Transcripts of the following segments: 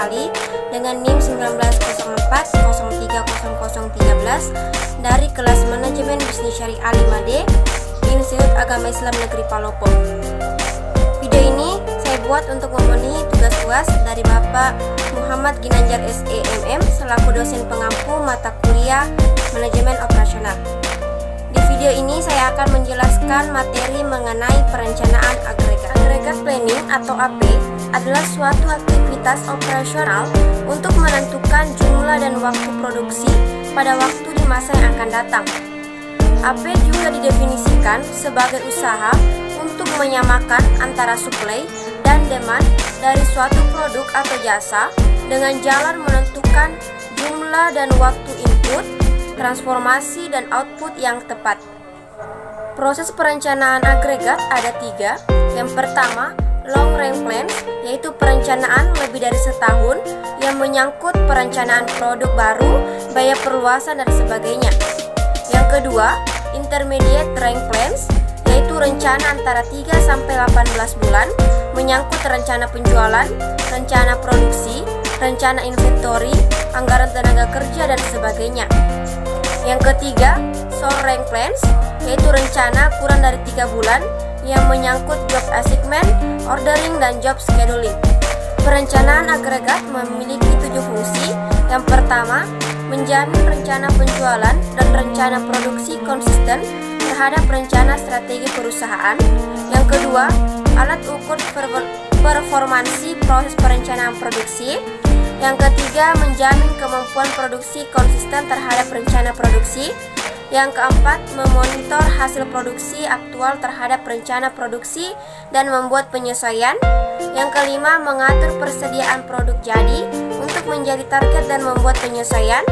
kembali dengan NIM 1904030013 dari kelas Manajemen Bisnis Syariah 5D Institut Agama Islam Negeri Palopo. Video ini saya buat untuk memenuhi tugas UAS dari Bapak Muhammad Ginanjar SEMM selaku dosen pengampu mata kuliah Manajemen Operasional. Di video ini saya akan menjelaskan materi mengenai perencanaan agregat. Agregat planning atau AP adalah suatu aktivitas operasional untuk menentukan jumlah dan waktu produksi pada waktu di masa yang akan datang. AP juga didefinisikan sebagai usaha untuk menyamakan antara supply dan demand dari suatu produk atau jasa dengan jalan menentukan jumlah dan waktu input, transformasi, dan output yang tepat. Proses perencanaan agregat ada 3. Yang pertama, long range plan, yaitu perencanaan lebih dari setahun yang menyangkut perencanaan produk baru, biaya perluasan, dan sebagainya. Yang kedua, intermediate range plans, yaitu rencana antara 3-18 bulan menyangkut rencana penjualan, rencana produksi, rencana inventory, anggaran tenaga kerja, dan sebagainya. Yang ketiga, short range plans, yaitu rencana kurang dari 3 bulan yang menyangkut job assignment, ordering, dan job scheduling. Perencanaan agregat memiliki 7 fungsi. Yang pertama, menjamin rencana penjualan dan rencana produksi konsisten terhadap rencana strategi perusahaan. Yang kedua, alat ukur performansi proses perencanaan produksi. Yang ketiga, menjamin kemampuan produksi konsisten terhadap rencana produksi. Yang keempat, memonitor hasil produksi aktual terhadap rencana produksi dan membuat penyesuaian. Yang kelima, mengatur persediaan produk jadi untuk menjadi target dan membuat penyesuaian.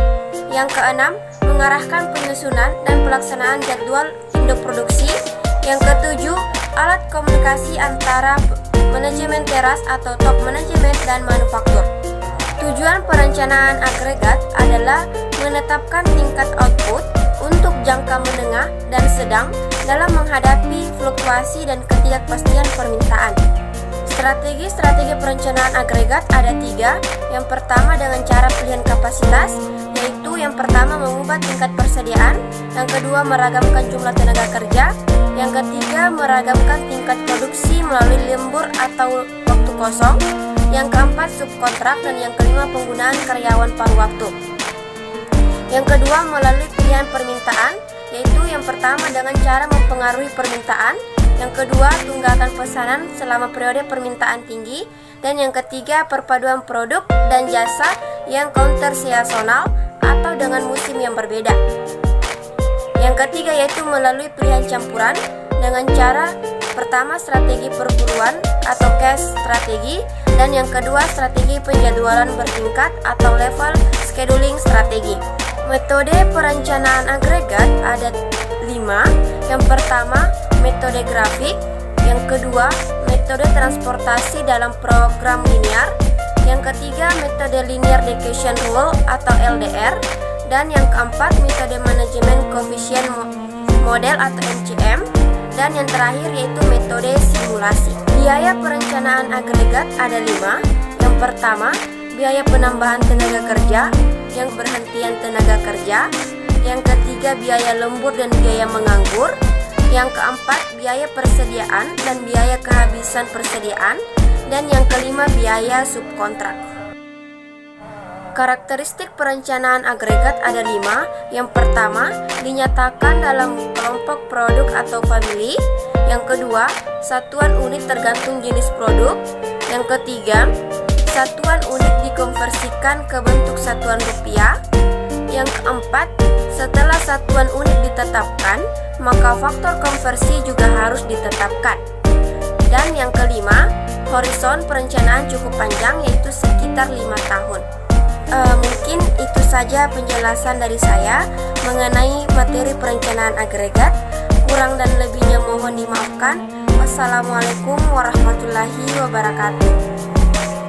Yang keenam, mengarahkan penyusunan dan pelaksanaan jadwal induk produksi. Yang ketujuh, alat komunikasi antara manajemen teras atau top manajemen dan manufaktur. Tujuan perencanaan agregat adalah menetapkan tingkat output untuk jangka menengah dan sedang dalam menghadapi fluktuasi dan ketidakpastian permintaan. Strategi perencanaan agregat ada 3. Yang pertama, dengan cara pilihan kapasitas, yaitu yang pertama mengubah tingkat persediaan, yang kedua meragamkan jumlah tenaga kerja, yang ketiga meragamkan tingkat produksi melalui lembur atau waktu kosong, yang keempat subkontrak, dan yang kelima penggunaan karyawan paruh waktu. Yang kedua, melalui pilihan permintaan, yaitu yang pertama dengan cara mempengaruhi permintaan, yang kedua tunggakan pesanan selama periode permintaan tinggi, dan yang ketiga perpaduan produk dan jasa yang counter seasonal atau dengan musim yang berbeda. Yang ketiga yaitu melalui pilihan campuran dengan cara pertama strategi perburuan atau cash strategi, dan yang kedua strategi penjadwalan bertingkat atau level scheduling strategi. Metode perencanaan agregat ada 5. Yang pertama, metode grafik. Yang kedua, metode transportasi dalam program linear. Yang ketiga, metode linear decision rule atau LDR. Dan yang keempat, metode manajemen koefisien model atau MCM. Dan yang terakhir yaitu metode simulasi. Biaya perencanaan agregat ada 5. Yang pertama, biaya penambahan tenaga kerja, yang berhentian tenaga kerja. Yang ketiga, biaya lembur dan biaya menganggur. Yang keempat, biaya persediaan dan biaya kehabisan persediaan. Dan yang kelima, biaya subkontrak. Karakteristik perencanaan agregat ada 5. Yang pertama, dinyatakan dalam kelompok produk atau family. Yang kedua, satuan unit tergantung jenis produk. Yang ketiga, satuan unit dikonversikan ke bentuk satuan rupiah. Yang keempat, setelah satuan unit ditetapkan, maka faktor konversi juga harus ditetapkan. Dan yang kelima, horizon perencanaan cukup panjang, yaitu sekitar 5 tahun. Mungkin itu saja penjelasan dari saya mengenai materi perencanaan agregat. Kurang dan lebihnya mohon dimaafkan. Wassalamualaikum warahmatullahi wabarakatuh.